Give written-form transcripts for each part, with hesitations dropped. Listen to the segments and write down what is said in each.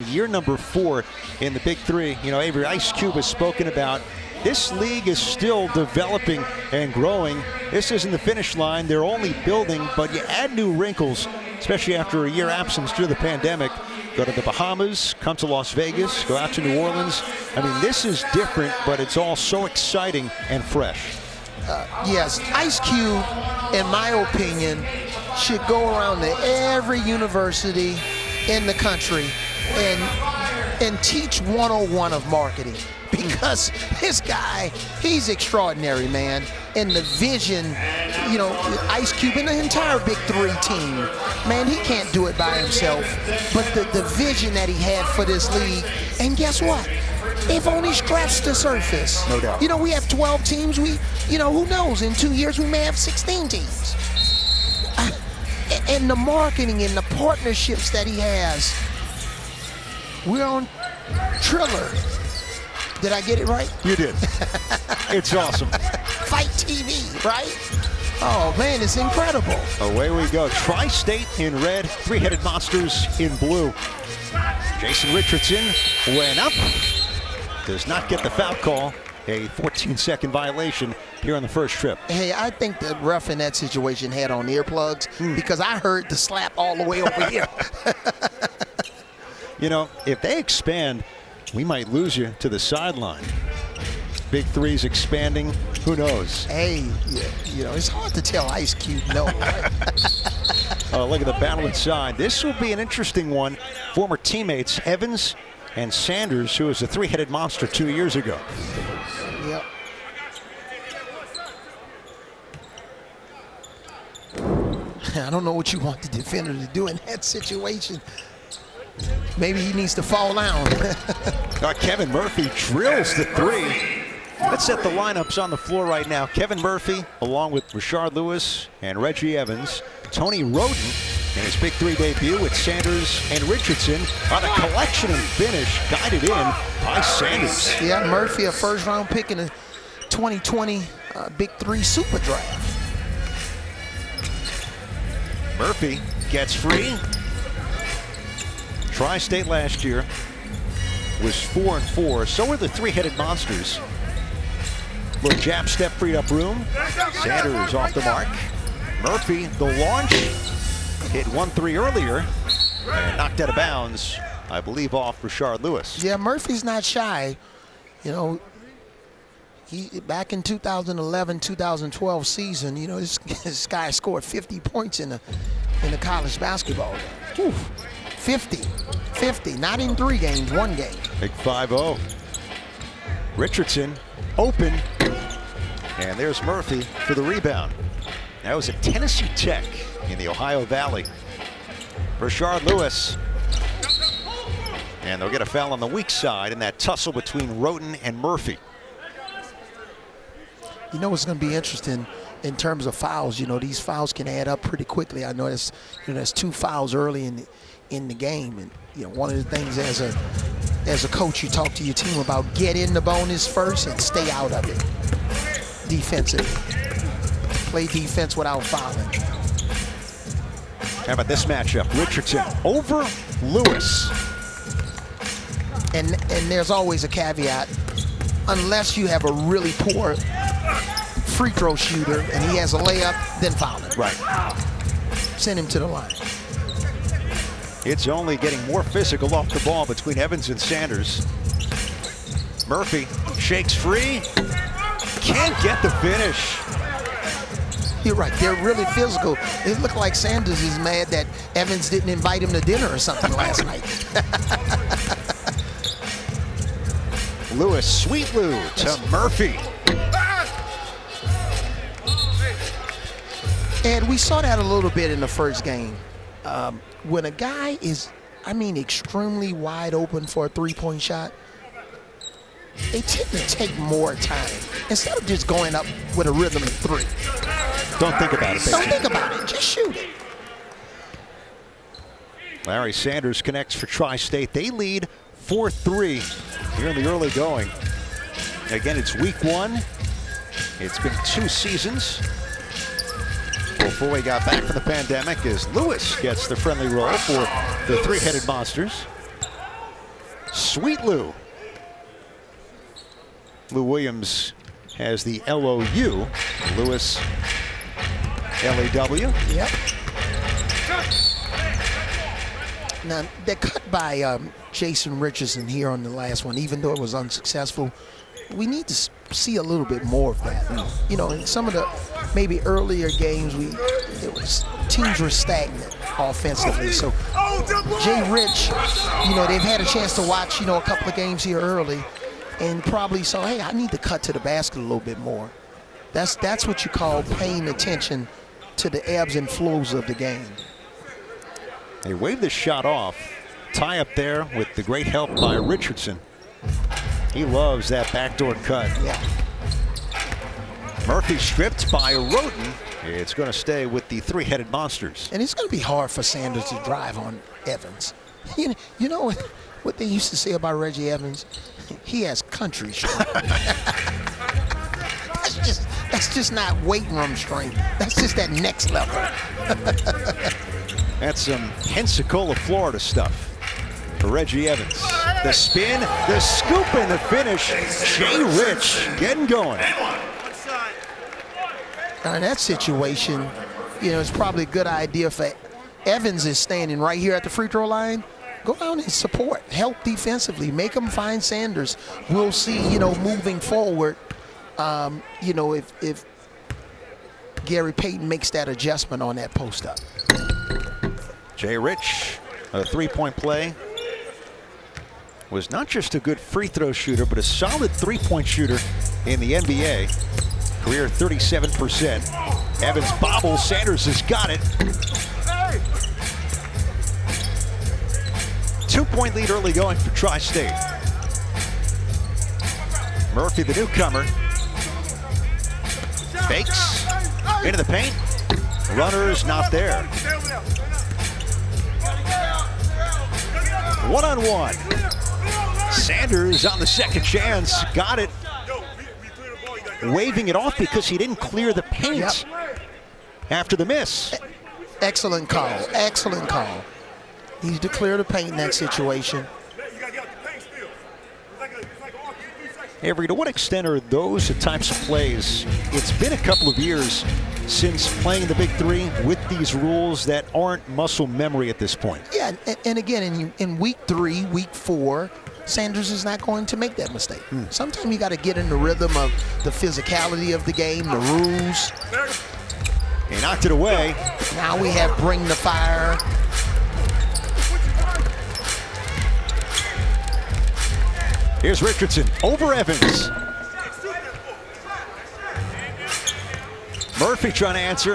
Year number 4 in the Big Three. You know, Avery, Ice Cube has spoken about this league is still developing and growing. This isn't the finish line. They're only building, but you add new wrinkles, especially after a year absence due to the pandemic. Go to the Bahamas, come to Las Vegas, go out to New Orleans. I mean, this is different, but it's all so exciting and fresh. Yes, Ice Cube, in my opinion, should go around to every university in the country and teach 101 of marketing, because this guy, he's extraordinary, man. And the vision, you know, Ice Cube and the entire Big Three team, man, he can't do it by himself. But the vision that he had for this league, and guess what? They've only scratched the surface. No doubt. You know, we have 12 teams. You know, who knows? In 2 years, we may have 16 teams. And the marketing and the partnerships that he has. We're on Triller. Did I get it right? You did. It's awesome. FITE TV, right? Oh, man, it's incredible. Away we go. Tri-State in red, three-headed monsters in blue. Jason Richardson went up. Does not get the foul call. A 14-second violation here on the first trip. Hey, I think the ref in that situation had on earplugs because I heard the slap all the way over here. You know, if they expand, we might lose you to the sideline. Big Three's expanding. Who knows? Hey, you know, it's hard to tell Ice Cube no. Oh, look at the battle inside. This will be an interesting one. Former teammates Evans and Sanders, who was a three-headed monster 2 years ago. Yep. I don't know what you want the defender to do in that situation. Maybe he needs to fall down. Kevin Murphy drills the three. Let's set the lineups on the floor right now. Kevin Murphy, along with Rashard Lewis and Reggie Evans. Tony Roden in his Big Three debut with Sanders and Richardson on a collection and finish guided in by Sanders. Yeah, Murphy, a first-round pick in the 2020 Big Three Super Draft. Murphy gets free. Tri-State last year was 4-4. So were the three-headed monsters. Little jab step freed up room. Sanders off the mark. Murphy, the launch, hit 1-3 earlier and knocked out of bounds, I believe, off Rashard Lewis. Yeah, Murphy's not shy. You know, he back in 2011-2012 season, you know, this guy scored 50 points in the college basketball game. 50, not in 3 games, 1 game. Big 5-0. Richardson open, and there's Murphy for the rebound. That was at Tennessee Tech in the Ohio Valley. Rashard Lewis. And they'll get a foul on the weak side in that tussle between Roden and Murphy. You know what's going to be interesting in terms of fouls? You know, these fouls can add up pretty quickly. I know there's 2 fouls early in the game, and you know, one of the things as a coach, you talk to your team about get in the bonus first and stay out of it. Defensively, play defense without fouling. How about this matchup? Richardson over Lewis. And there's always a caveat, unless you have a really poor free throw shooter and he has a layup, then foul him. Right. Send him to the line. It's only getting more physical off the ball between Evans and Sanders. Murphy shakes free. Can't get the finish. You're right, they're really physical. It looked like Sanders is mad that Evans didn't invite him to dinner or something last night. Lewis, Sweet Lou to Murphy. And we saw that a little bit in the first game. When a guy is, I mean, extremely wide open for a three-point shot, they tend to take more time instead of just going up with a rhythm 3. Don't think about it, baby. Don't think about it, just shoot it. Larry Sanders connects for Tri-State. They lead 4-3 here in the early going. Again, it's week 1. It's been 2 seasons before we got back from the pandemic, as Lewis gets the friendly roll for the three-headed monsters. Sweet Lou. Lou Williams has the LOU. Lewis, LAW. Yep. Now, that cut by Jason Richardson here on the last one, even though it was unsuccessful, we need to see a little bit more of that. You know, in some of the maybe earlier games, teams were stagnant offensively. So Jay Rich, you know, they've had a chance to watch, you know, a couple of games here early, and probably saw, hey, I need to cut to the basket a little bit more. That's what you call paying attention to the ebbs and flows of the game. They wave the shot off. Tie up there with the great help by Richardson. He loves that backdoor cut. Yeah. Murphy stripped by Roten. It's going to stay with the three-headed monsters. And it's going to be hard for Sanders to drive on Evans. You know what they used to say about Reggie Evans? He has country strength. That's just not weight room strength. That's just that next level. That's some Pensacola, Florida stuff for Reggie Evans. The spin, the scoop, and the finish. Jay Rich getting going. Now in that situation, you know, it's probably a good idea for Evans is standing right here at the free throw line. Go down and support, help defensively, make him find Sanders. We'll see, you know, moving forward, you know, if Gary Payton makes that adjustment on that post up. Jay Rich, a three-point play. Was not just a good free throw shooter, but a solid three-point shooter in the NBA. Career 37%. Evans bobbles. Sanders has got it. 2-point lead early going for Tri-State. Murphy, the newcomer, fakes into the paint. Runners not there. One-on-one. Sanders on the second chance. Got it. Waving it off because he didn't clear the paint after the miss. Excellent call. Excellent call. Needs to clear the paint in that situation. Avery, to what extent are those the types of plays? It's been a couple of years since playing the Big Three with these rules that aren't muscle memory at this point. Yeah, and again, in week 3, week 4, Sanders is not going to make that mistake. Sometimes you got to get in the rhythm of the physicality of the game, the rules. He knocked it away. Now we have bring the fire. Here's Richardson over Evans. Murphy trying to answer.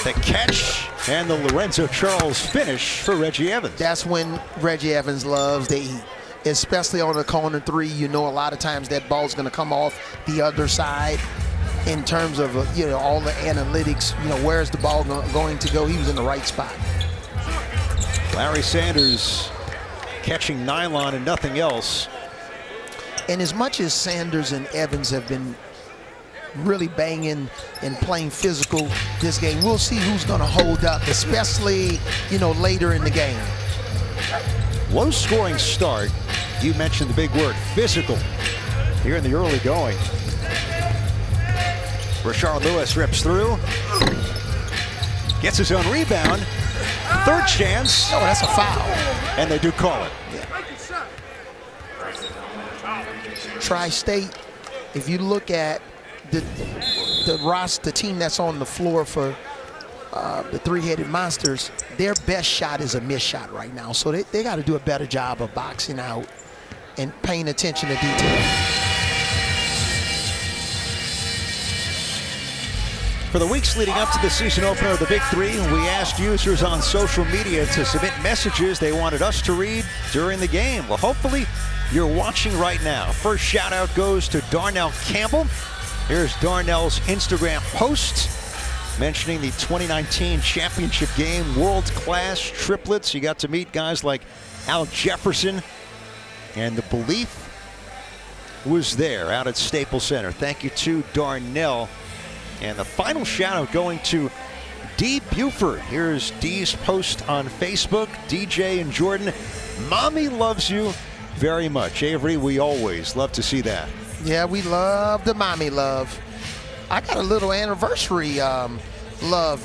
The catch and the Lorenzo Charles finish for Reggie Evans. That's when Reggie Evans loves to eat, especially on the corner 3. You know, a lot of times that ball's going to come off the other side. In terms of, you know, all the analytics, you know, where's the ball going to go? He was in the right spot. Larry Sanders catching nylon and nothing else. And as much as Sanders and Evans have been really banging and playing physical this game, we'll see who's going to hold up, especially, you know, later in the game. Low scoring start. You mentioned the big word, physical, here in the early going. Rashard Lewis rips through. Gets his own rebound. Third chance. Oh, that's a foul. And they do call it. Tri-State, if you look at the team that's on the floor for the three-headed monsters, their best shot is a missed shot right now. So they got to do a better job of boxing out and paying attention to detail. For the weeks leading up to the season opener of the Big Three, we asked users on social media to submit messages they wanted us to read during the game. Well, hopefully you're watching right now. First shout out goes to Darnell Campbell. Here's Darnell's Instagram post mentioning the 2019 championship game, world-class triplets. You got to meet guys like Al Jefferson, and the belief was there out at Staples Center. Thank you to Darnell. And the final shout out going to D. Buford. Here's D's post on Facebook. DJ and Jordan, Mommy loves you. very much. Avery, we always love to see that. Yeah, we love the mommy love. I got a little anniversary love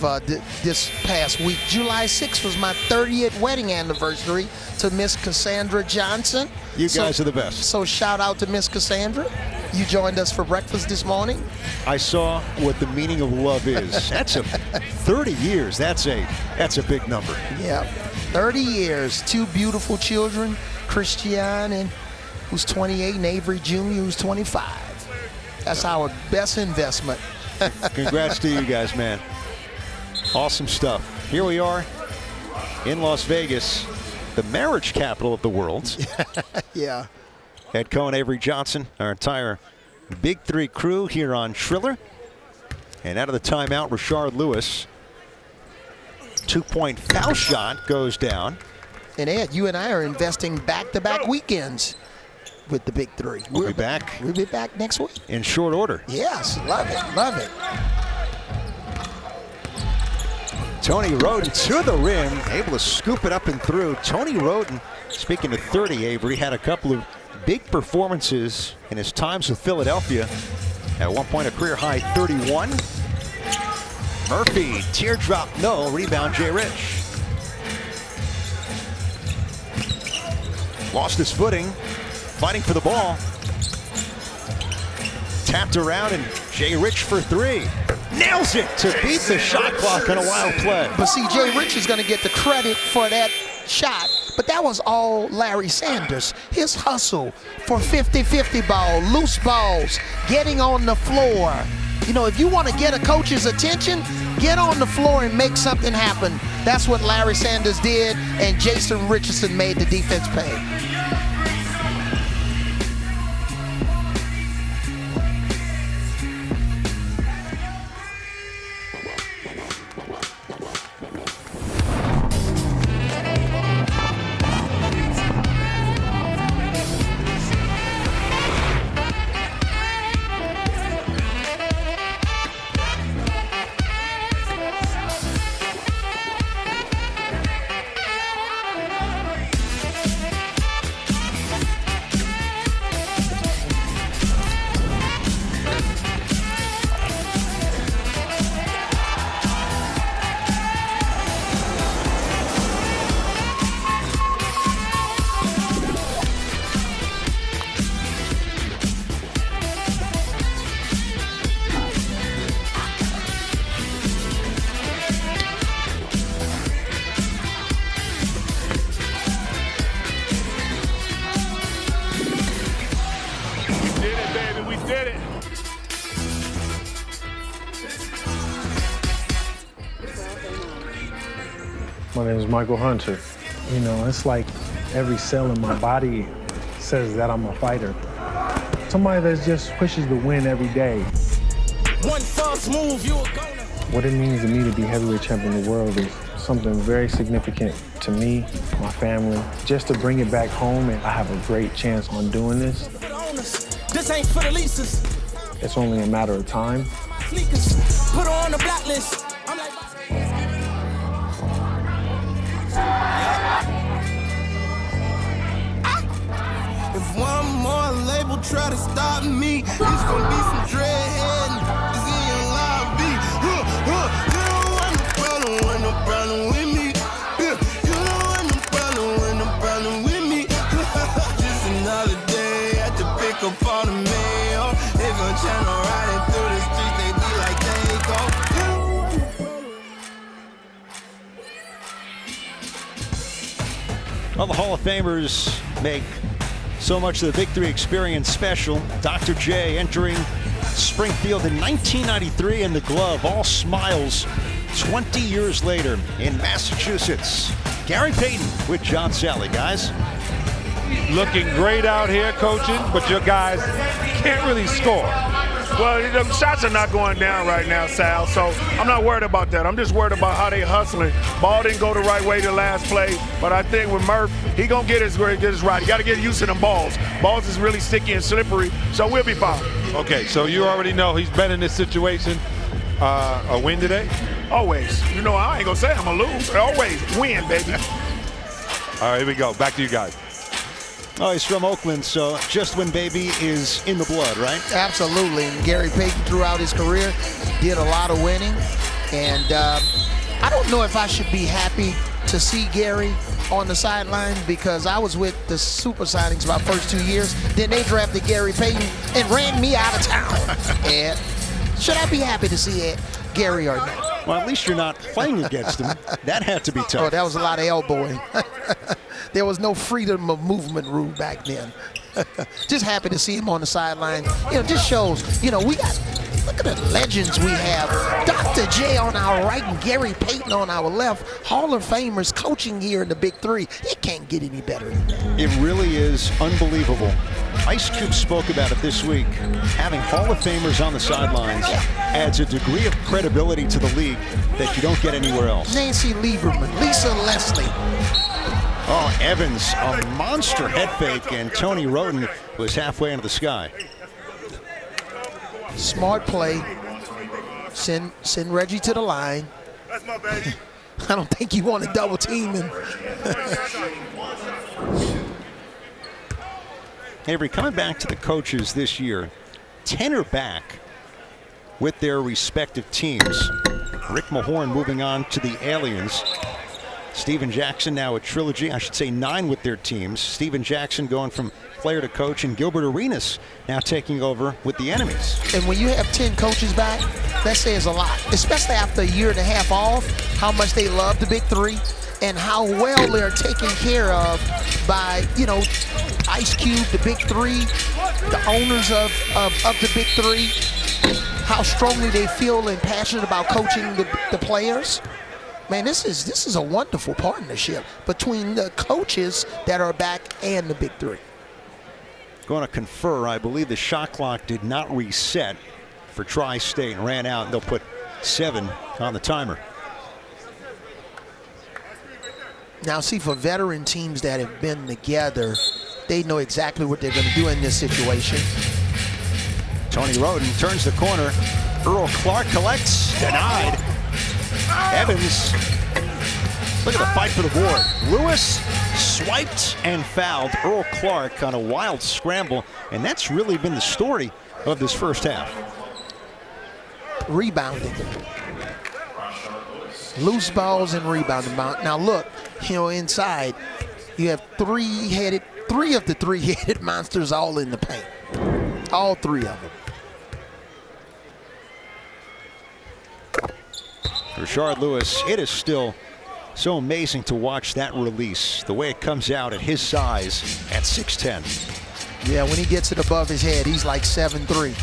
this past week. July 6th was my 30th wedding anniversary to Miss Cassandra Johnson. You guys are the best. So shout out to Miss Cassandra. You joined us for breakfast this morning. I saw what the meaning of love is. That's 30 years. That's a big number. Yeah, 30 years. 2 beautiful children, Christian, and who's 28, and Avery Jr., who's 25. That's our best investment. Congrats to you guys, man. Awesome stuff. Here we are in Las Vegas, the marriage capital of the world. Yeah. Head coach Avery Johnson, our entire Big Three crew here on Triller. And out of the timeout, Rashard Lewis. 2-point foul shot goes down. And Ed, you and I are investing back-to-back weekends with the Big Three. We'll be back. We'll be back next week. In short order. Yes, love it, love it. Tony Roden to the rim, able to scoop it up and through. Tony Roden, speaking of 30, Avery, had a couple of big performances in his times with Philadelphia. At one point, a career-high 31. Murphy, teardrop, no. Rebound, Jay Rich. Lost his footing, fighting for the ball. Tapped around, and Jay Rich for 3. Nails it to beat the shot clock on a wild play. But see, Jay Rich is going to get the credit for that shot, but that was all Larry Sanders. His hustle for 50-50 ball, loose balls, getting on the floor. You know, if you want to get a coach's attention, get on the floor and make something happen. That's what Larry Sanders did, and Jason Richardson made the defense pay. My name is Michael Hunter. You know, it's like every cell in my body says that I'm a fighter. Somebody that just pushes to win every day. One false move, you a goner. What it means to me to be heavyweight champion of the world is something very significant to me, my family. Just to bring it back home, and I have a great chance on doing this. This ain't for the leases. It's only a matter of time. Put her on the blacklist. I'm like, if one more label try to stop me, it's gonna be some dreadhead niggas in your lobby. You don't want no problem with me. You don't want no problem with me. Just another day at the pick up on the mail. They gon' channel riding through the streets, they be like they go. Well, the Hall of Famers make so much of the Big Three experience special. Dr. J entering Springfield in 1993 in the glove, all smiles 20 years later in Massachusetts. Gary Payton with John Sally, guys. Looking great out here coaching, but your guys can't really score. Well, the shots are not going down right now, Sal, so I'm not worried about that. I'm just worried about how they hustling. Ball didn't go the right way the last play, but I think with Murph, he gonna get his right. You gotta get used to them balls. Balls is really sticky and slippery, so we'll be fine. Okay, so you already know he's been in this situation. A win today? Always. You know, I ain't gonna say I'm gonna lose. Always win, baby. All right, here we go. Back to you guys. Oh, he's from Oakland, so just when baby is in the blood, right? Absolutely. And Gary Payton throughout his career did a lot of winning. And I don't know if I should be happy to see Gary on the sideline because I was with the Super Sonics my first 2 years. Then they drafted Gary Payton and ran me out of town. And should I be happy to see Gary or not? Well, at least you're not playing against him. That had to be tough. Oh, that was a lot of elbowing. There was no freedom of movement rule back then. Just happy to see him on the sideline. Just shows, we got, look at the legends we have. Dr. J on our right and Gary Payton on our left. Hall of Famers coaching here in the Big Three. It can't get any better than that. It really is unbelievable. Ice Cube spoke about it this week. Having Hall of Famers on the sidelines adds a degree of credibility to the league that you don't get anywhere else. Nancy Lieberman, Lisa Leslie. Oh, Evans, a monster head fake, and Tony Roden was halfway into the sky. Smart play. Send Reggie to the line. That's my baby. I don't think you want to double team him. Avery, coming back to the coaches this year, 10 are back with their respective teams. Rick Mahorn moving on to the Aliens. Steven Jackson now at Trilogy, I should say 9 with their teams. Steven Jackson going from player to coach, and Gilbert Arenas now taking over with the Enemies. And when you have 10 coaches back, that says a lot, especially after a year and a half off, how much they love the Big Three and how well they're taken care of by, Ice Cube, the Big Three, the owners of the Big Three, how strongly they feel and passionate about coaching the players. Man, this is a wonderful partnership between the coaches that are back and the Big Three. Going to confer, I believe the shot clock did not reset for Tri-State and ran out, and they'll put 7 on the timer. Now, see, for veteran teams that have been together, they know exactly what they're going to do in this situation. Tony Roden turns the corner. Earl Clark collects, denied. Evans, look at the fight for the board. Lewis swiped and fouled Earl Clark on a wild scramble, and that's really been the story of this first half. Rebounding. Loose balls and rebounding. Now look, inside, you have three of the three-headed monsters all in the paint. All 3 of them. Rashard Lewis, it is still so amazing to watch that release, the way it comes out at his size at 6'10". Yeah, when he gets it above his head, he's like 7'3".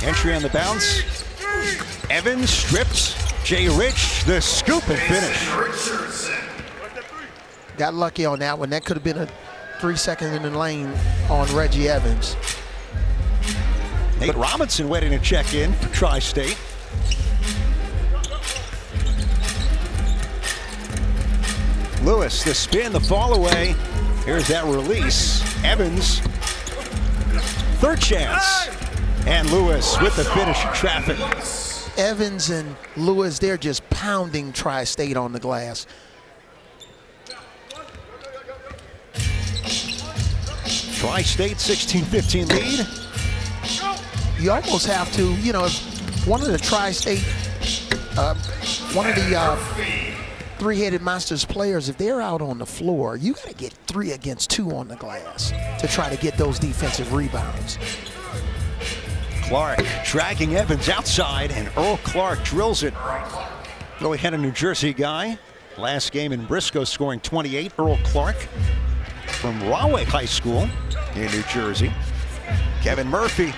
Entry on the bounce. Evans strips. Jay Rich, the scoop and finish. Got lucky on that one. That could have been a 3-second in the lane on Reggie Evans. Nate Robinson waiting to check in for Tri-State. Lewis, the spin, the fall away. Here's that release. Evans, third chance. And Lewis with the finish in traffic. Evans and Lewis, they're just pounding Tri-State on the glass. Tri-State 16-15 lead. You almost have to, if one of the Tri-State, one of the three-headed monsters players, if they're out on the floor, you got to get 3 against 2 on the glass to try to get those defensive rebounds. Clark dragging Evans outside, and Earl Clark drills it. Really had a New Jersey guy. Last game in Briscoe scoring 28. Earl Clark from Rahway High School in New Jersey. Kevin Murphy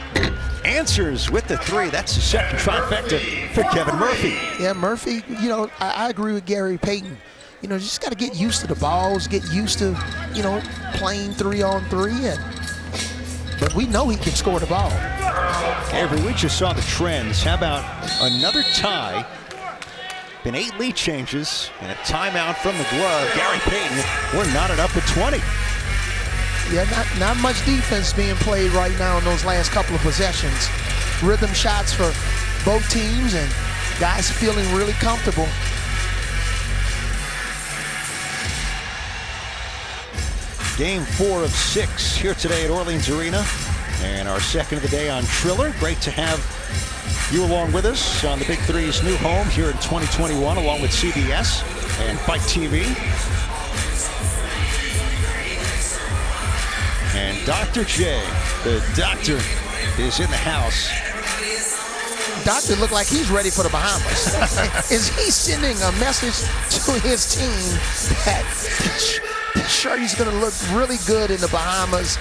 answers with the 3. That's the second trifecta for Kevin Murphy. Yeah, Murphy, I agree with Gary Payton. You just got to get used to the balls, get used to, playing 3-on-3. But we know he can score the ball. Avery, we just saw the trends. How about another tie? Been 8 lead changes and a timeout from the glove. Gary Payton, we're knotted up at 20. Yeah, not much defense being played right now in those last couple of possessions. Rhythm shots for both teams and guys feeling really comfortable. Game 4 of 6 here today at Orleans Arena. And our second of the day on Triller. Great to have you along with us on the Big Three's new home here in 2021, along with CBS and FITE TV. And Dr. J, the doctor, is in the house. Doctor look like he's ready for the Bahamas. Is he sending a message to his team that sure he's going to look really good in the Bahamas?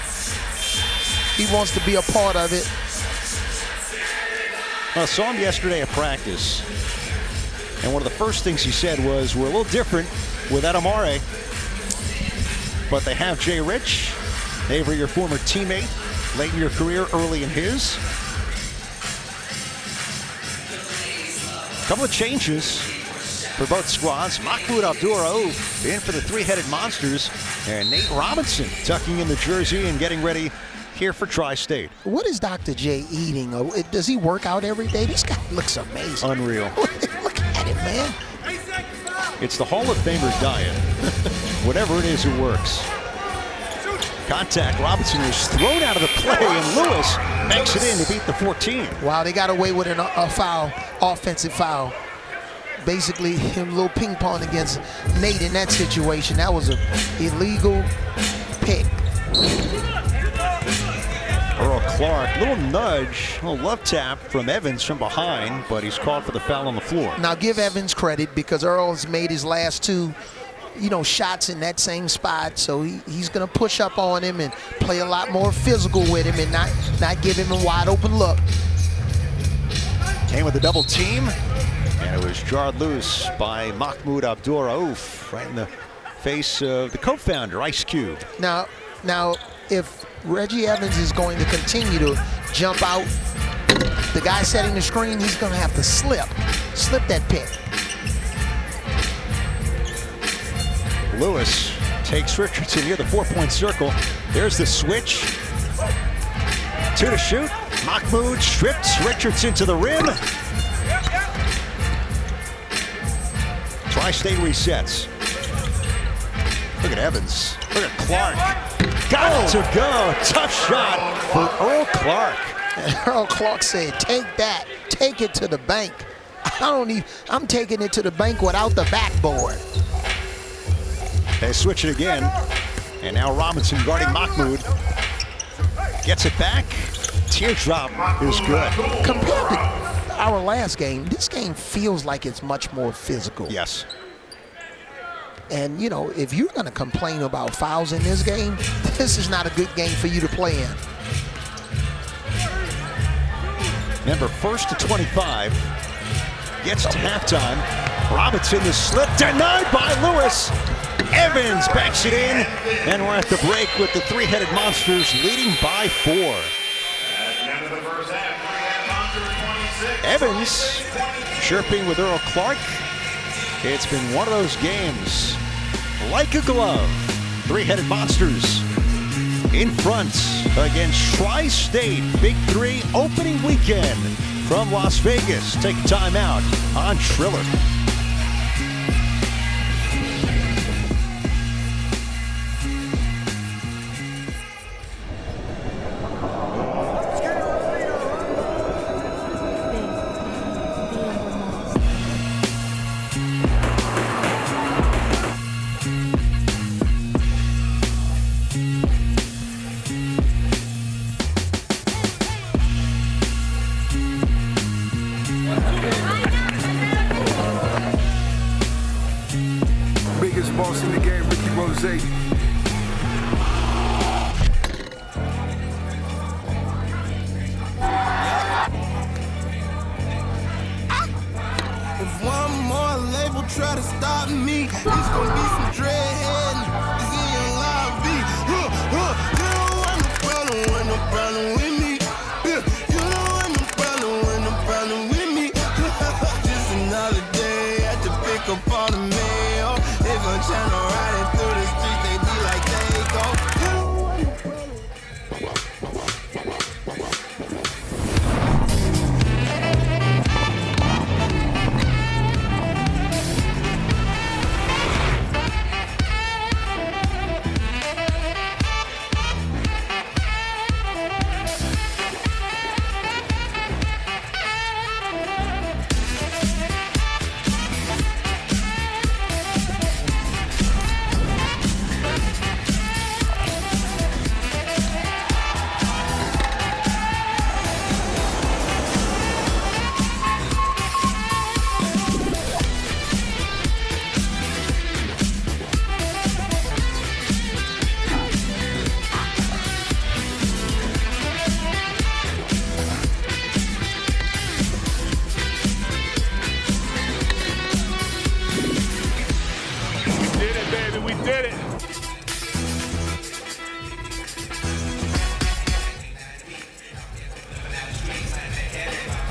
He wants to be a part of it. Well, I saw him yesterday at practice, and one of the first things he said was, we're a little different without Amare, but they have Jay Rich. Avery, your former teammate, late in your career, early in his. Couple of changes for both squads. Mahmoud Abdur-Rauf in for the three-headed monsters, and Nate Robinson tucking in the jersey and getting ready here for Tri-State. What is Dr. J eating? Does he work out every day? This guy looks amazing. Unreal. Look at it, man. It's the Hall of Famers diet. Whatever it is, it works. Contact. Robinson is thrown out of the play, and Lewis makes it in to beat the 14. Wow, they got away with a foul, offensive foul. Basically, him a little ping pong against Nate in that situation. That was an illegal pick. Earl Clark, little nudge, little love tap from Evans from behind, but he's called for the foul on the floor. Now give Evans credit because Earl's made his last two, shots in that same spot, so he's going to push up on him and play a lot more physical with him and not give him a wide open look. Came with a double team, and it was jarred loose by Mahmoud Abdur-Rauf right in the face of the co-founder, Ice Cube. Now, if Reggie Evans is going to continue to jump out, the guy setting the screen, he's going to have to slip that pick. Lewis takes Richardson near the four-point circle. There's the switch. Two to shoot. Mahmoud strips Richardson to the rim. Tri-State resets. Look at Evans. Look at Clark. Got it to go. Tough shot for Earl Clark. And Earl Clark said, take that. Take it to the bank. I'm taking it to the bank without the backboard. They switch it again, and now Robinson guarding Mahmoud. Gets it back. Teardrop is good. Compared to our last game, this game feels like it's much more physical. Yes. And, if you're going to complain about fouls in this game, this is not a good game for you to play in. Number 1st to 25. Gets to halftime. Robinson, the slip denied by Lewis. Evans backs it in, and we're at the break with the three-headed monsters leading by 4. Evans chirping with Earl Clark. It's been one of those games like a glove. Three-headed monsters in front against Tri-State. Big Three opening weekend from Las Vegas. Take a time out on Triller. Boss in the game, Ricky Rose. If one more label try to stop me, it's gonna be some dreadhead. It's in your lobby. You don't want no problem with me. You don't want no problem with me. Just another day at the pick up all the mail. They gon' channel riding through the streets, they be like they go.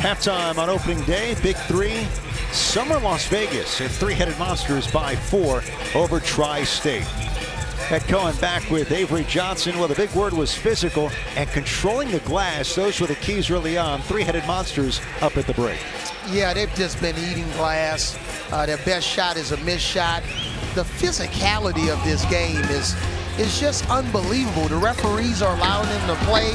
Halftime on opening day, Big Three, Summer Las Vegas, and three-headed monsters by 4 over Tri-State. Ed Cohen back with Avery Johnson. Well, the big word was physical and controlling the glass. Those were the keys early on. Three-headed monsters up at the break. Yeah, they've just been eating glass. Their best shot is a missed shot. The physicality of this game is just unbelievable. The referees are allowing them to play.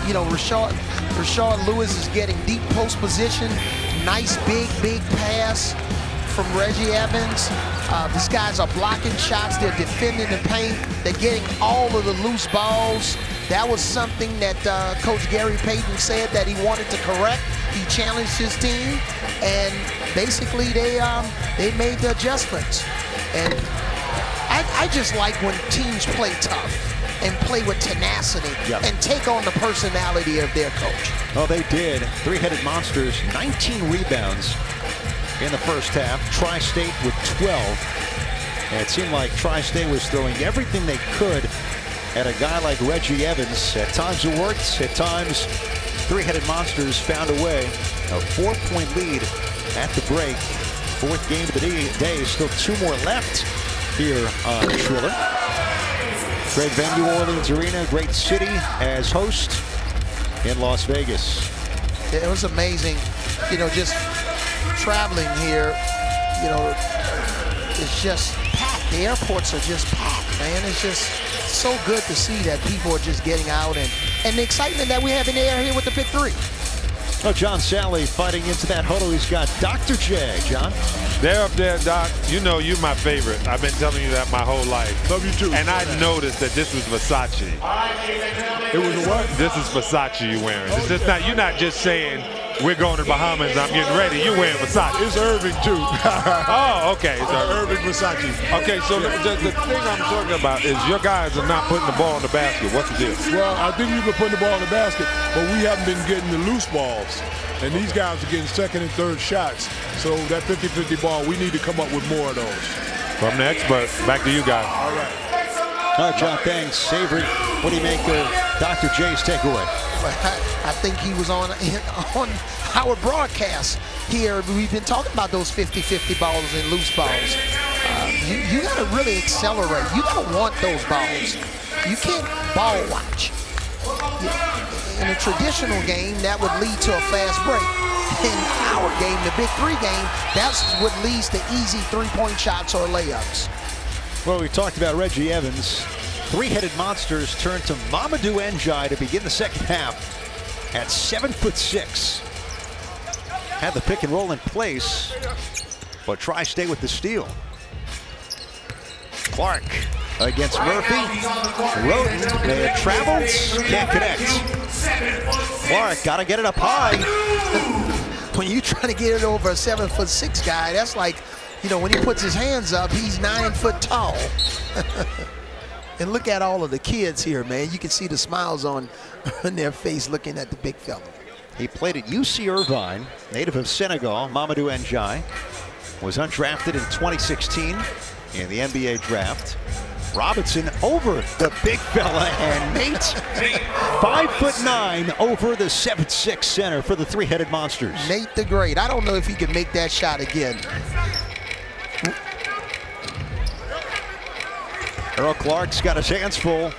You know, Rashard Lewis is getting deep post position. Nice big pass from Reggie Evans. These guys are blocking shots. They're defending the paint. They're getting all of the loose balls. That was something that Coach Gary Payton said that he wanted to correct. He challenged his team, and basically they made the adjustments. And I just like when teams play tough and play with tenacity and take on the personality of their coach. Oh, they did. Three-headed monsters, 19 rebounds in the first half. Tri-State with 12. And it seemed like Tri-State was throwing everything they could at a guy like Reggie Evans. At times it worked. At times, three-headed monsters found a way. A 4-point lead at the break. Fourth game of the day. Still 2 more left here on Triller. Great venue, Orleans Arena. Great city as host in Las Vegas. It was amazing, you know, just traveling here, you know, it's just packed. The airports are just packed, man. It's just so good to see that people are just getting out and the excitement that we have in the air here with the Big Three. Oh, John Sally fighting into that huddle. He's got Dr. J. John. They're up there, Doc. You know you're my favorite. I've been telling you that my whole life. Love you too. And I noticed that this was Versace. It was a what? This is Versace you're wearing. It's just not, you're not just saying, we're going to the Bahamas, I'm getting ready. You're wearing Versace. It's Irving too. Oh, okay. It's Irving Versace. Okay, so the thing I'm talking about is your guys are not putting the ball in the basket. What's the deal? Well, I think you've been putting the ball in the basket, but we haven't been getting the loose balls. And these guys are getting second and third shots. So that 50-50 ball, we need to come up with more of those. From the expert, back to you guys. All right. All right, John, thanks. Avery, what do you make of Dr. J's takeaway? I think he was on our broadcast here. We've been talking about those 50-50 balls and loose balls. You got to really accelerate. You got to want those balls. You can't ball watch. In a traditional game, that would lead to a fast break. In our game, the Big Three game, that's what leads to easy three-point shots or layups. Well, we talked about Reggie Evans. Three-headed monsters turn to Mamadou Ndiaye to begin the second half at 7'6". Had the pick and roll in place, but Tri-State with the steal. Clark against Murphy. Roden, they travels, can't connect. Clark, gotta get it up high. When you try to get it over a 7'6" guy, that's like, you know, when he puts his hands up, he's 9 foot tall. And look at all of the kids here, man. You can see the smiles on their face looking at the big fella. He played at UC Irvine, native of Senegal. Mamadou Ndiaye was undrafted in 2016 in the NBA draft. Robinson over the big fella, and Nate, 5'9" over the 7'6" center for the three-headed monsters. Nate the Great. I don't know if he can make that shot again. Earl Clark's got his hands full.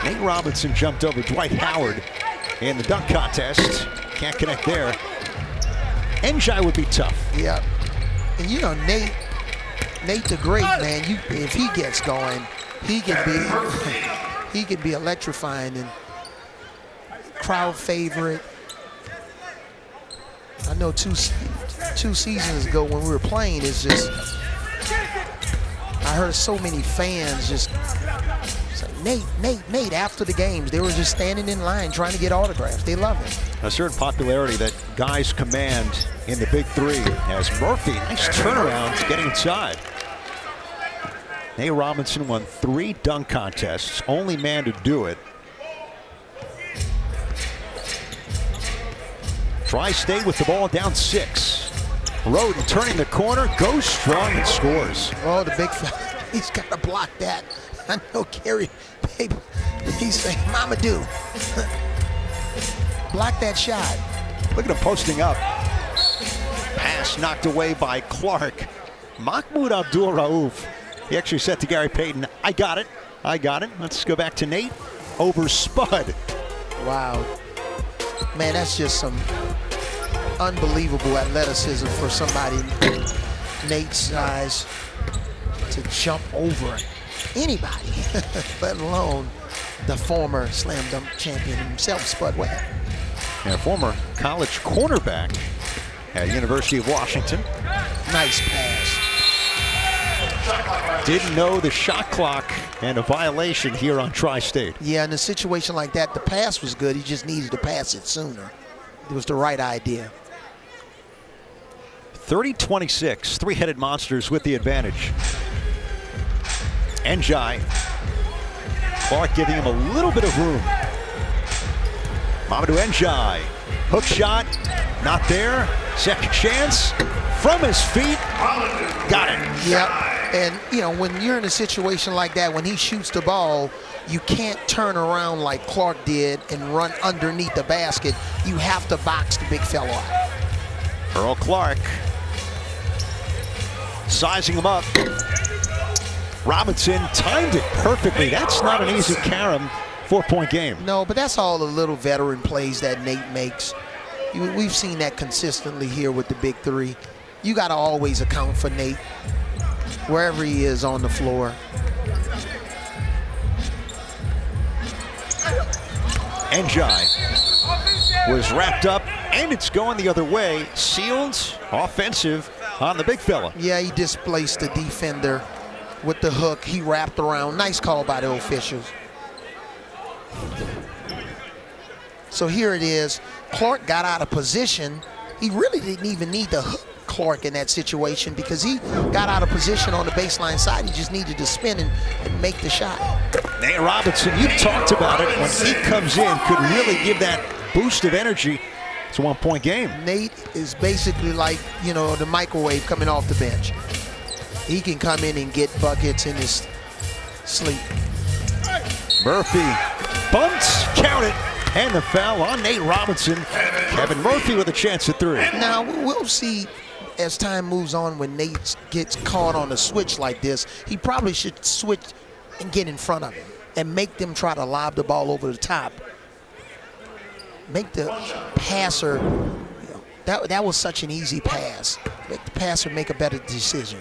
Nate Robinson jumped over Dwight Howard in the dunk contest. Can't connect there. Ndiaye would be tough. Yeah. And you know, Nate the Great, man, if he gets going, he can be electrifying and crowd favorite. I know two seasons ago when we were playing, it's just, I heard so many fans just say, Nate, after the games. They were just standing in line trying to get autographs. They love him. A certain popularity that guys command in the Big Three as Murphy, nice turnaround, getting inside. Nate Robinson won 3 dunk contests, only man to do it. Tri-State with the ball down 6. Roden turning the corner, goes strong and scores. Oh, the big fella, he's got to block that. I know Gary, he's saying, Mamadou. Block that shot. Look at him posting up. Pass knocked away by Clark. Mahmoud Abdul Rauf. He actually said to Gary Payton, I got it. Let's go back to Nate over Spud. Wow. Man, that's just some unbelievable athleticism for somebody Nate's size to jump over anybody, let alone the former slam dunk champion himself, Spud Webb. And a former college cornerback at University of Washington. Nice pass. Didn't know the shot clock and a violation here on Tri-State. Yeah, in a situation like that, the pass was good. He just needed to pass it sooner. It was the right idea. 30-26, three-headed monsters with the advantage. Njai. Clark giving him a little bit of room. Mamadou Njai. Hook shot, not there. Second chance from his feet. Got it. Yep. And, you know, when you're in a situation like that, when he shoots the ball, you can't turn around like Clark did and run underneath the basket. You have to box the big fella out. Earl Clark sizing him up. Robinson timed it perfectly. That's not an easy carom 4-point game. No, but that's all the little veteran plays that Nate makes. We've seen that consistently here with the big three. You got to always account for Nate wherever he is on the floor. Njai was wrapped up, and it's going the other way. Sealed, offensive on the big fella. Yeah, he displaced the defender with the hook. He wrapped around. Nice call by the officials. So here it is. Clark got out of position. He really didn't even need to hook Clark in that situation because he got out of position on the baseline side. He just needed to spin and make the shot. Nate Robinson, you talked about it. When he comes in, could really give that boost of energy. It's a 1-point game. Nate is basically like, you know, the microwave coming off the bench. He can come in and get buckets in his sleep. Murphy bunts, count it, and the foul on Nate Robinson. Kevin Murphy with a chance at three. Now, we'll see as time moves on when Nate gets caught on a switch like this. He probably should switch and get in front of him and make them try to lob the ball over the top. Make the passer, you know, that was such an easy pass. Make the passer make a better decision.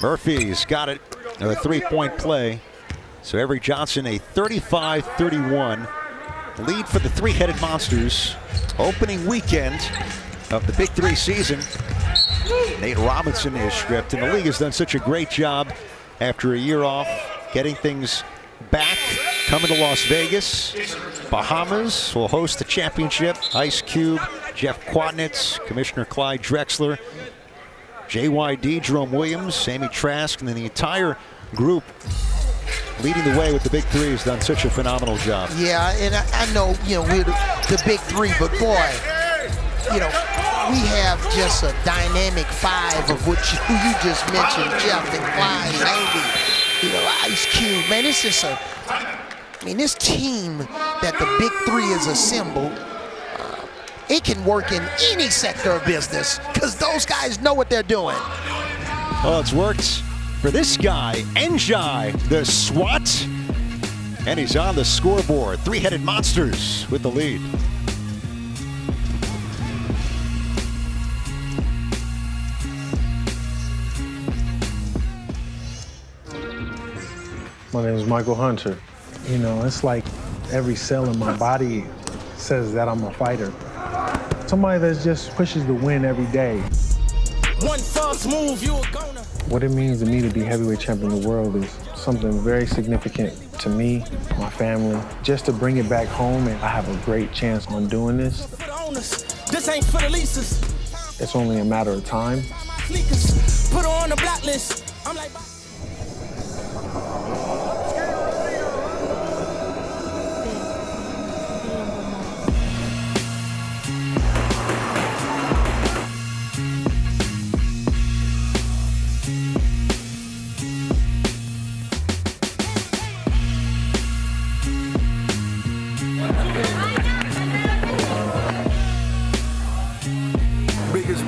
Murphy's got it, a 3-point play. So Avery Johnson, a 35-31 lead for the three-headed monsters. Opening weekend of the Big Three season. Nate Robinson is stripped, and the league has done such a great job after a year off, getting things back, coming to Las Vegas. Bahamas will host the championship. Ice Cube, Jeff Quatnitz, Commissioner Clyde Drexler, JYD, Jerome Williams, Amy Trask, and then the entire group leading the way with the Big Three has done such a phenomenal job. Yeah, and I know, you know, we're the Big Three, but boy, you know, we have just a dynamic five of which you just mentioned, Jeff and Clyde and Amy, you know, Ice Cube. Man, it's just this team that the Big Three has assembled, it can work in any sector of business because those guys know what they're doing. Well, it's worked for this guy, Njai, the SWAT, and he's on the scoreboard. Three-headed monsters with the lead. My name is Michael Hunter. You know, it's like every cell in my body says that I'm a fighter. Somebody that just pushes to win every day. One false move, you a goner. What it means to me to be heavyweight champion of the world is something very significant to me, my family. Just to bring it back home, and I have a great chance on doing this. For the owners, this ain't for the leases. It's only a matter of time. Sneakers, put her on the blacklist. I'm like,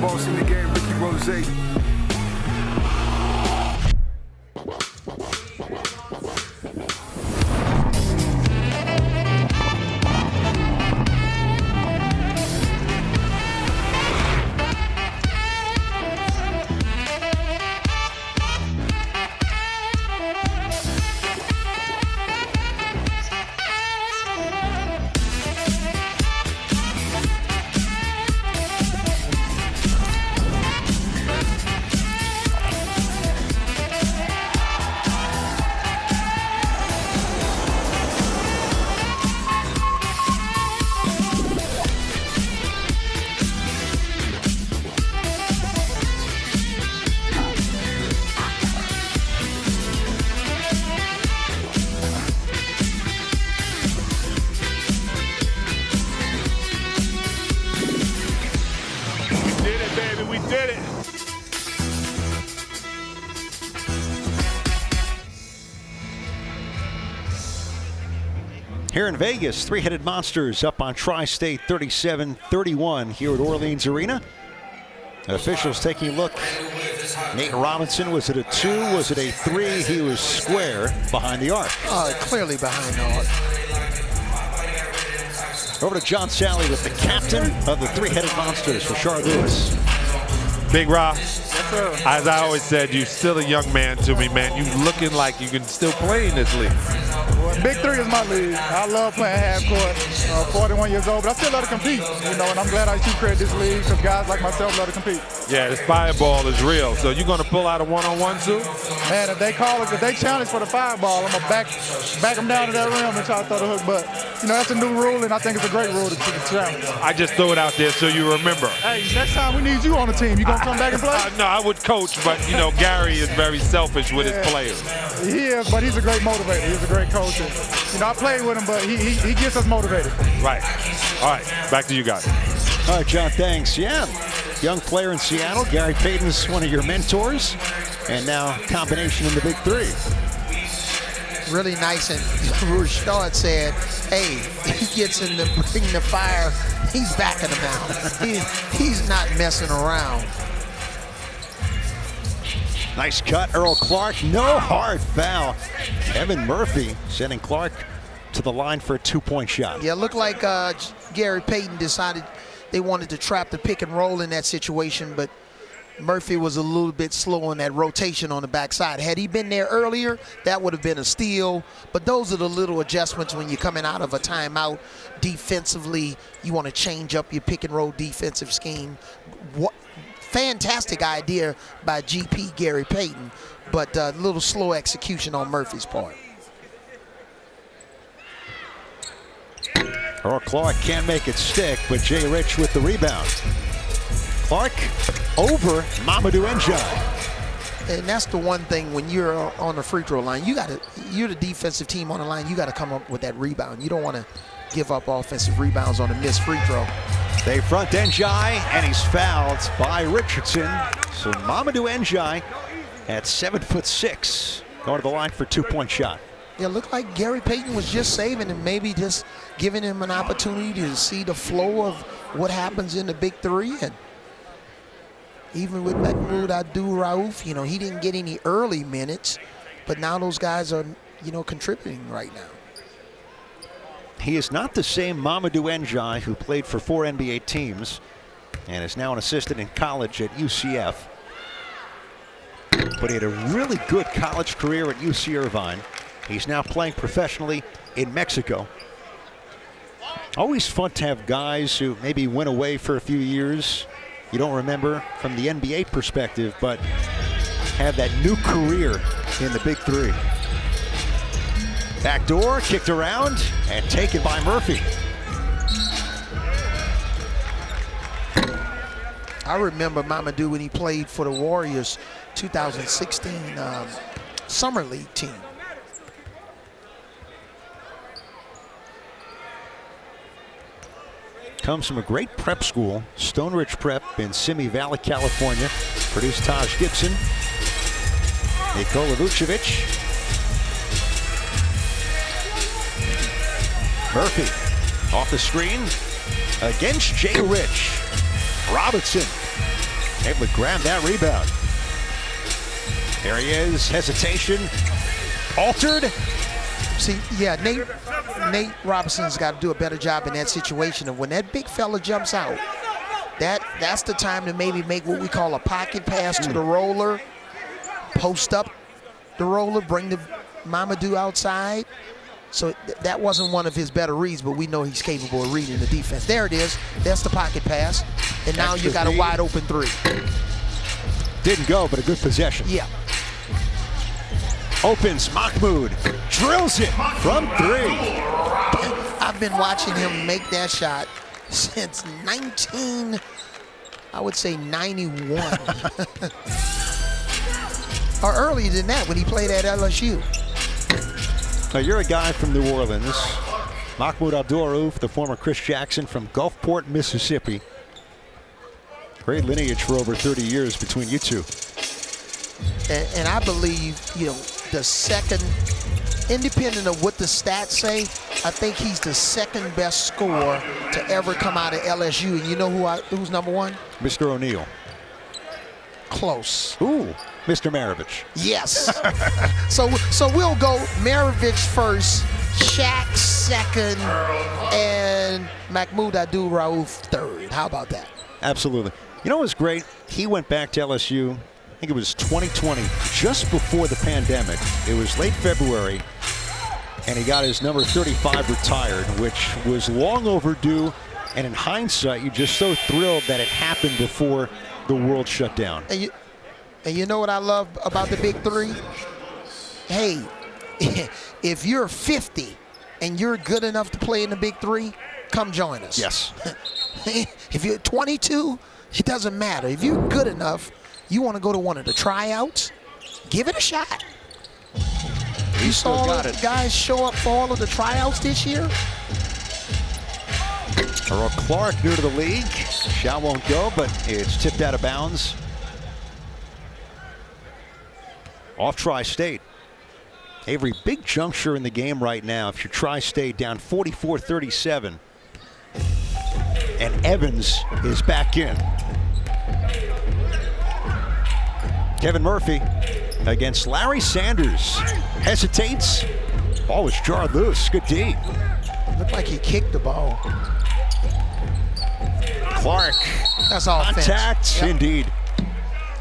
boss in the game, Ricky Rose. Here in Vegas, three-headed monsters up on Tri-State 37-31 here at Orleans Arena. Officials taking a look. Nate Robinson, was it a 2? Was it a 3? He was square behind the arc. Clearly behind the arc. Over to John Sally with the captain of the three-headed monsters for Shar Lewis. Big Rob, as I always said, you're still a young man to me, man. You looking like you can still play in this league. Big Three is my league. I love playing half court. 41 years old, but I still love to compete. You know, and I'm glad I do create this league because guys like myself love to compete. Yeah, this fireball is real. So you're going to pull out a one-on-one too? Man, if they call us, if they challenge for the fireball, I'm gonna back them down to that rim and try to throw the hook. But you know, that's a new rule, and I think it's a great rule to challenge. I just throw it out there so you remember. Hey, next time we need you on the team, you gonna come back and play? No, I would coach, but you know, Gary is very selfish with his players. He is, but he's a great motivator. He's a great coach. And, you know, I played with him, but he gets us motivated. Right. All right, back to you guys. All right, John, thanks. Yeah, young player in Seattle. Gary Payton's one of your mentors, and now combination in the Big Three. Really nice, and Rashad said, hey, he gets in the bring the fire, he's backing him out. He's not messing around. Nice cut, Earl Clark. No hard foul. Kevin Murphy sending Clark to the line for a two-point shot. Yeah, looked like Gary Payton decided they wanted to trap the pick and roll in that situation, but Murphy was a little bit slow on that rotation on the backside. Had he been there earlier, that would have been a steal. But those are the little adjustments when you're coming out of a timeout. Defensively, you want to change up your pick and roll defensive scheme. Fantastic idea by GP Gary Payton, but a little slow execution on Murphy's part. Earl Clark can't make it stick, but Jay Rich with the rebound. Clark over Mamadou Ndiaye. And that's the one thing when you're on the free throw line, you're the defensive team on the line, you got to come up with that rebound. You don't want to give up offensive rebounds on a missed free throw. They front Ndiaye, and he's fouled by Richardson. So Mamadou Ndiaye at 7'6", going to the line for two-point shot. Yeah, looked like Gary Payton was just saving him, maybe just giving him an opportunity to see the flow of what happens in the Big Three. And even with Mahmoud Abdul-Rauf, you know, he didn't get any early minutes, but now those guys are, you know, contributing right now. He is not the same Mamadou Ndiaye who played for 4 NBA teams and is now an assistant in college at UCF. But he had a really good college career at UC Irvine. He's now playing professionally in Mexico. Always fun to have guys who maybe went away for a few years. You don't remember from the NBA perspective, but have that new career in the Big Three. Backdoor, kicked around, and taken by Murphy. I remember Mamadou when he played for the Warriors 2016 Summer League team. Comes from a great prep school, Stone Ridge Prep in Simi Valley, California. Produced Taj Gibson, Nikola Vucevic. Murphy off the screen against Jay Rich. Robinson Able to grab that rebound. There he is, hesitation, altered. See, yeah, Nate Robinson's got to do a better job in that situation. And when that big fella jumps out, that's the time to maybe make what we call a pocket pass to the roller, post up the roller, bring the Mamadou outside. So that wasn't one of his better reads, but we know he's capable of reading the defense. There it is. That's the pocket pass. And now you got a wide open three. Didn't go, but a good possession. Yeah. Opens, Mahmoud drills it from 3. I've been watching him make that shot since 91. Or earlier than that when he played at LSU. Now you're a guy from New Orleans. Mahmoud Abdul-Rauf, the former Chris Jackson from Gulfport, Mississippi. Great lineage for over 30 years between you two. And I believe, the second, independent of what the stats say, I think he's the second best scorer to ever come out of LSU. And you know who's number 1? Mr. O'Neal. Close. Ooh, Mr. Maravich. Yes. so we'll go Maravich first, Shaq second, and Mahmoud Abdul-Rauf third. How about that? Absolutely. You know what's great? He went back to LSU, I think it was 2020, just before the pandemic. It was late February, and he got his number 35 retired, which was long overdue. And in hindsight, you're just so thrilled that it happened before the world shut down. And you know what I love about the Big Three? Hey, if you're 50 and you're good enough to play in the Big Three, come join us. Yes. If you're 22, it doesn't matter. If you're good enough, you want to go to one of the tryouts, give it a shot. You saw all the guys show up for all of the tryouts this year? Earl Clark new to the league. Shot won't go, but it's tipped out of bounds. Off Tri-State. Avery, big juncture in the game right now. If you're Tri-State down 44-37. And Evans is back in. Kevin Murphy against Larry Sanders. Hesitates. Ball was jarred loose. Good D. Looked like he kicked the ball. Clark. That's offense. Contact, yep. Indeed.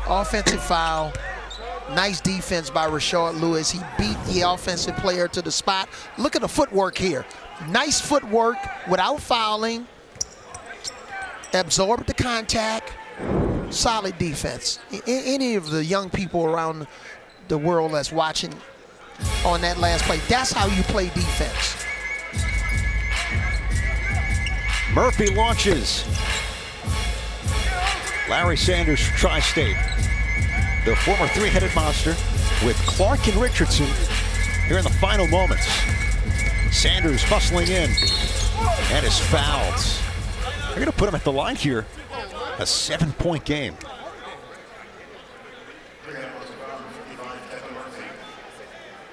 Offensive foul. Nice defense by Rashard Lewis. He beat the offensive player to the spot. Look at the footwork here. Nice footwork without fouling. Absorbed the contact. Solid defense. Any of the young people around the world that's watching on that last play, that's how you play defense. Murphy launches. Larry Sanders from Tri-State. The former three-headed monster with Clark and Richardson here in the final moments. Sanders hustling in and is fouled. They're going to put him at the line here. A 7-point game.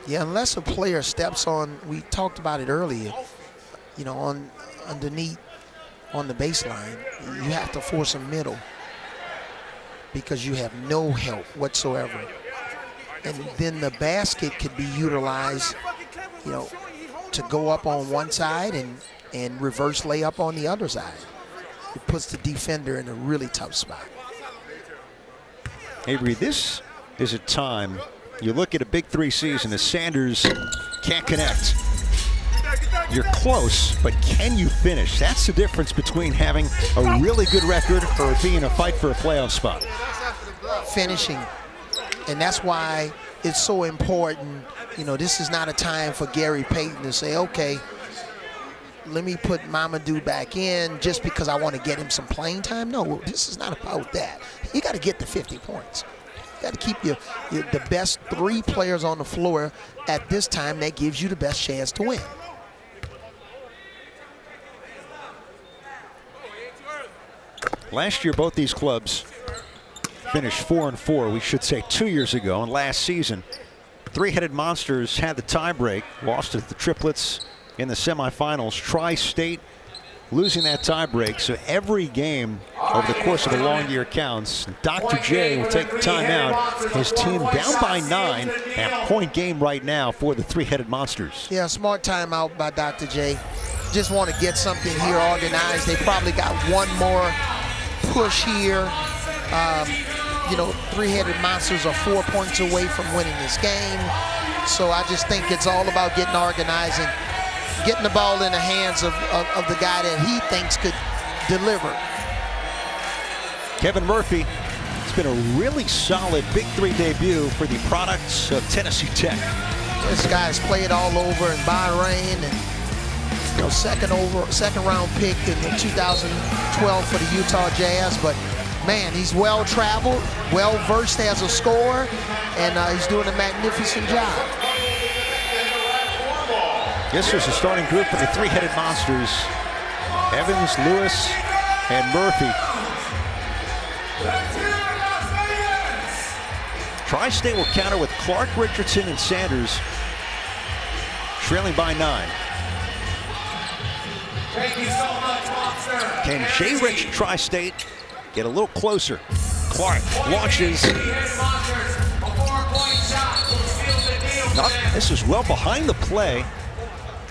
Yeah, unless a player steps on, we talked about it earlier, underneath on the baseline, you have to force a middle because you have no help whatsoever. And then the basket could be utilized, to go up on one side and reverse layup on the other side. It puts the defender in a really tough spot. Avery, this is a time you look at a Big Three season as Sanders can't connect. You're close, but can you finish? That's the difference between having a really good record or being a fight for a playoff spot. Finishing, and that's why it's so important. This is not a time for Gary Payton to say, okay, let me put Mamadou back in just because I want to get him some playing time. No, this is not about that. You got to get the 50 points. You got to keep the best 3 players on the floor at this time. That gives you the best chance to win. Last year, both these clubs finished 4-4. We should say 2 years ago. And last season, three-headed monsters had the tiebreak, lost to the triplets in the semifinals. Tri-State losing that tie break. So every game over the course of a long year counts. Dr. J will take the timeout. His team down by 9 and point game right now for the three-headed monsters. Yeah, smart timeout by Dr. J. Just want to get something here organized. They probably got one more push here. You know, three-headed monsters are 4 points away from winning this game. So I just think it's all about getting organized and getting the ball in the hands of the guy that he thinks could deliver. Kevin Murphy, it's been a really solid Big Three debut for the products of Tennessee Tech. This guy's played all over in Bahrain, and you know, second round pick in 2012 for the Utah Jazz. But man, he's well traveled, well versed as a scorer, and he's doing a magnificent job. This is the starting group for the three-headed monsters: Evans, Lewis, and Murphy. Tri-State will counter with Clark, Richardson, and Sanders, trailing by 9. Thank you so much, Monster. Can Jay Rich Tri-State get a little closer? Clark launches. This is well behind the play.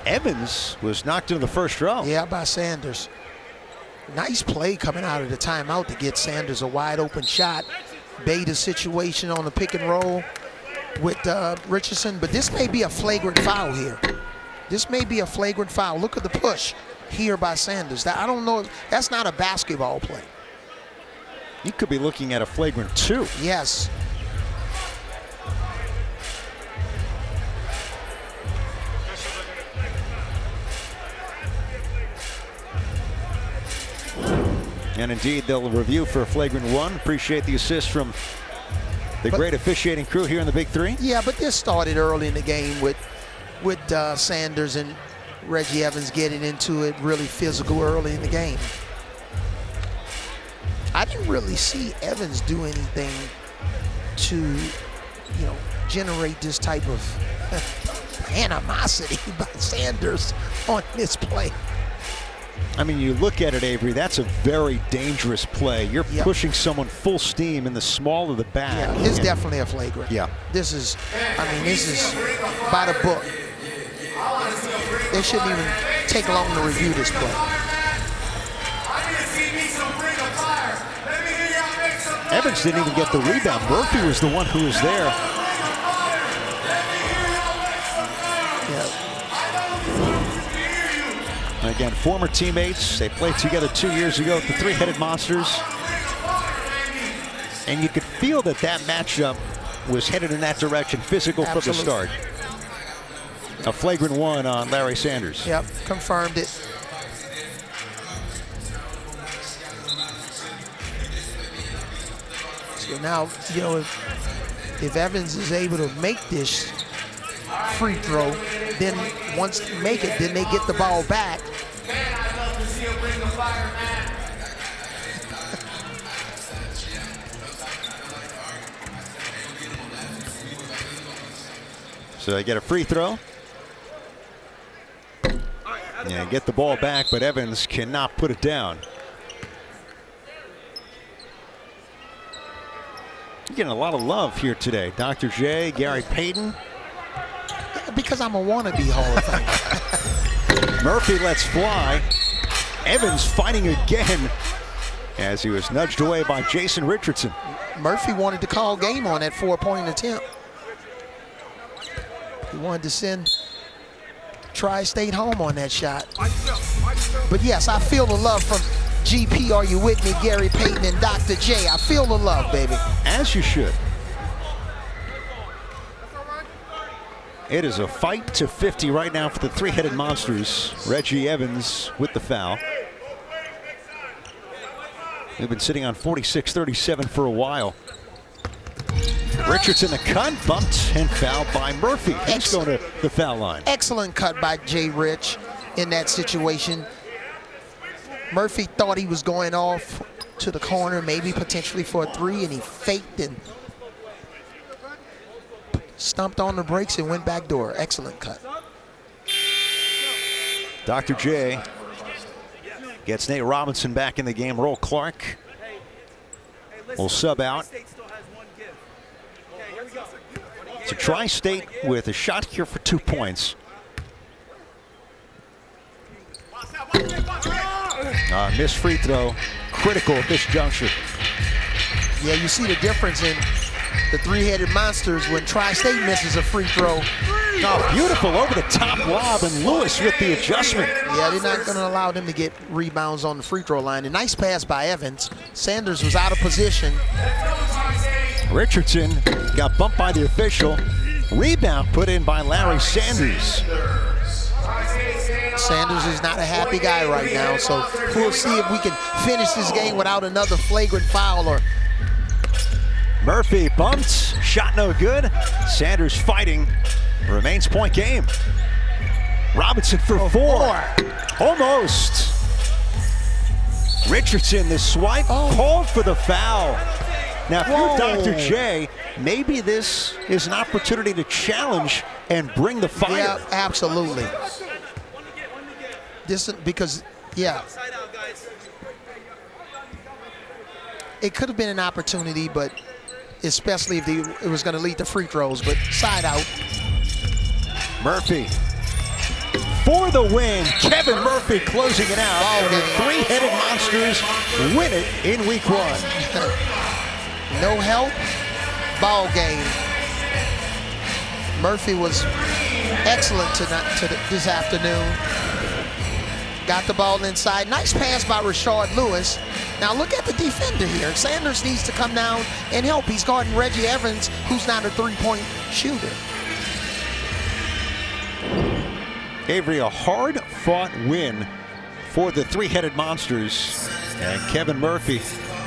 Evans was knocked into the first row. Yeah, by Sanders. Nice play coming out of the timeout to get Sanders a wide open shot. Bait a situation on the pick and roll with Richardson, but this may be a flagrant foul here. This may be a flagrant foul. Look at the push here by Sanders. I don't know, that's not a basketball play. You could be looking at a flagrant 2. Yes. And indeed, they'll review for a flagrant 1. Appreciate the assist from the great officiating crew here in the Big Three. Yeah, but this started early in the game with Sanders and Reggie Evans getting into it really physical early in the game. I didn't really see Evans do anything to, you know, generate this type of animosity by Sanders on this play. I mean, you look at it, Avery, that's a very dangerous play. You're pushing someone full steam in the small of the back. Yeah, it's definitely a flagrant. Yeah. This is, I mean, this is by the book. They shouldn't even take long to review this play. Evans didn't even get the rebound. Murphy was the one who was there. Again, former teammates. They played together 2 years ago at the three-headed monsters. And you could feel that matchup was headed in that direction, physical from the start. A flagrant 1 on Larry Sanders. Yep, confirmed it. So now, you know, if Evans is able to make this free throw, then once they make it, then they get the ball back. So they get a free throw. Yeah, get the ball back, but Evans cannot put it down. You're getting a lot of love here today. Dr. J, Gary Payton. Because I'm a wannabe Hall of Famer. Murphy lets fly. Evans fighting again as he was nudged away by Jason Richardson. Murphy wanted to call game on that 4-point attempt. He wanted to send Tri-State home on that shot. But yes, I feel the love from GP, are you with me, Gary Payton and Dr. J. I feel the love, baby. As you should. It is a fight to 50 right now for the three-headed monsters. Reggie Evans with the foul. We've been sitting on 46-37 for a while. Richardson the cut, bumped and fouled by Murphy. He's going to the foul line. Excellent cut by Jay Rich in that situation. Murphy thought he was going off to the corner, maybe potentially for a 3, and he faked and stumped on the brakes and went back door. Excellent cut. Dr. J Gets Nate Robinson back in the game. Roll Clark will sub out. So Tri-State with a shot here for 2 points. Missed free throw, critical at this juncture. Yeah, you see the difference in the three-headed monsters when Tri-State misses a free throw. Oh, beautiful over the top lob, and Lewis with the adjustment. Yeah, they're not going to allow them to get rebounds on the free throw line. A nice pass by Evans. Sanders was out of position. Richardson got bumped by the official. Rebound put in by Larry Sanders. Sanders is not a happy guy right now, so we'll see if we can finish this game without another flagrant foul. Or Murphy bumped, shot no good. Sanders fighting, remains point game. Robinson for four. Almost. Richardson, the swipe, called for the foul. Now, if you're Dr. J, maybe this is an opportunity to challenge and bring the fire. Yeah, absolutely. This because, yeah, it could have been an opportunity, but especially if it was going to lead to free throws. But side out. Murphy for the win. Kevin Murphy closing it out. And the three-headed monsters win it in week 1. No help, ball game. Murphy was excellent this afternoon. Got the ball inside. Nice pass by Rashard Lewis. Now look at the defender here. Sanders needs to come down and help. He's guarding Reggie Evans, who's not a three-point shooter. Avery, a hard-fought win for the three-headed monsters. And Kevin Murphy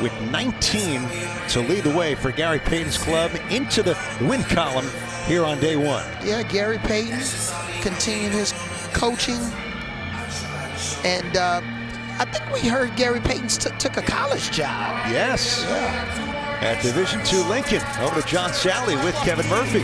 with 19 to lead the way for Gary Payton's club into the win column here on day 1. Yeah, Gary Payton continuing his coaching. And I think we heard Gary Payton took a college job. Yes. Yeah. At Division II Lincoln, over to John Sally with Kevin Murphy.